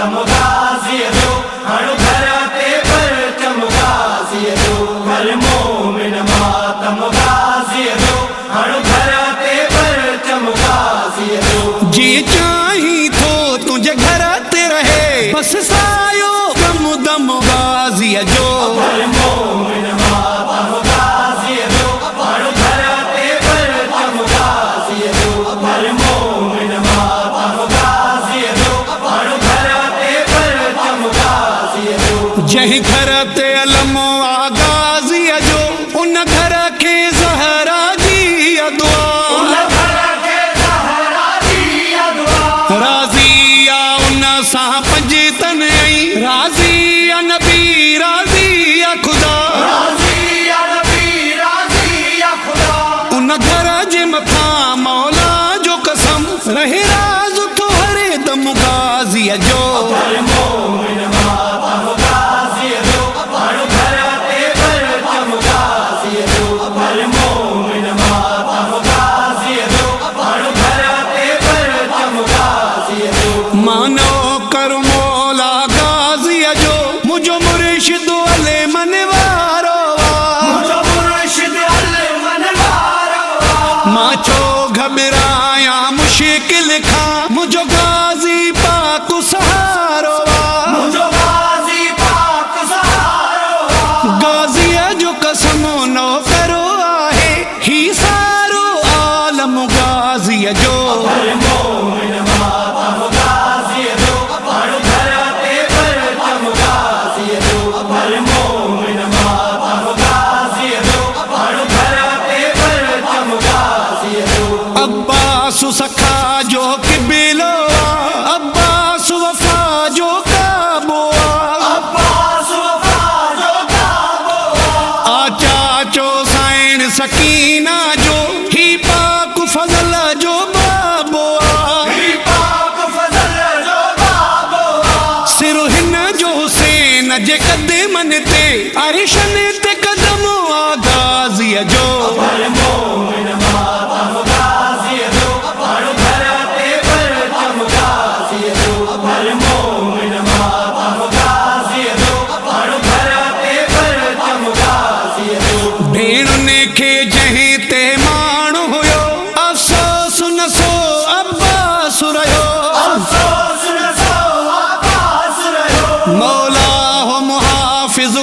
मातम गाज़ी जो हणु घर ते परचम गाज़ी जो घर मोमिन मातम गाज़ी जो हणु घर ते परचम गाज़ी जो जी चाही थो तुझे घर ते रहे बस सायो दम दम गाज़ी जो घर मोमिन मातम गाज़ी जो हणु घर ते परचम गाज़ी जो घर मोमिन मातम गाज़ी जो हणु घर ते परचम गाज़ी जो जंहिं घर ते अलम आ गाज़ी जो उन घर खे ज़हरा जी दुआ राज़ी आ उन सां पंज तन आई राज़ी आ नबी राज़ी आ खुदा उन घर जे मथां मौला जो कसम रहे राज़ तो हरे दम गाज़ी जो घर मोमिन मातम गाज़ी जो हणु घर ते परचम गाज़ी जो घर मोमिन मातम गाज़ी जो हणु घर ते परचम गाज़ी जो मानो कर मौला गाज़ी जो मुझो मुर्शिद अले मन वारो मुझो मुर्शिद अले मन वारो मां छो घबराया मुश्किल खां मुझो गाज़ी पाक सहारो मुझो गाज़ी पाक सहारो गाज़ी जो कसम नो करो आहे ही सारो आलम गाज़ी जो घर मोमिन मातम गाज़ी जो हणु घर ते परचम गाज़ी जो घर मोमिन मातम गाज़ी जो हणु घर ते परचम गाज़ी जो अब्बास सखा जो किबिलो अब्बास वफा जो काबो अब्बास वफा जो काबो चाचो साइण सकीना जो ही पाक फज़ल जो बाबो ही पाक फज़ल जो बाबो सिर हिन जो हुसैन जे कदमन ते अरिशन ते कदम आ गाज़ी जो घर मोमिन मातम गाज़ी जो हणु घर ते परचम गाज़ी जो घर मोमिन मातम गाज़ी जो हणु घर ते परचम गाज़ी जो भेणुनि खे जंहिं ते माण्हू हुयो अफ़सोस न सो अब्बास रहियो अफ़सोस न सो अब्बास रहियो मौला हो मुहाफ़िज़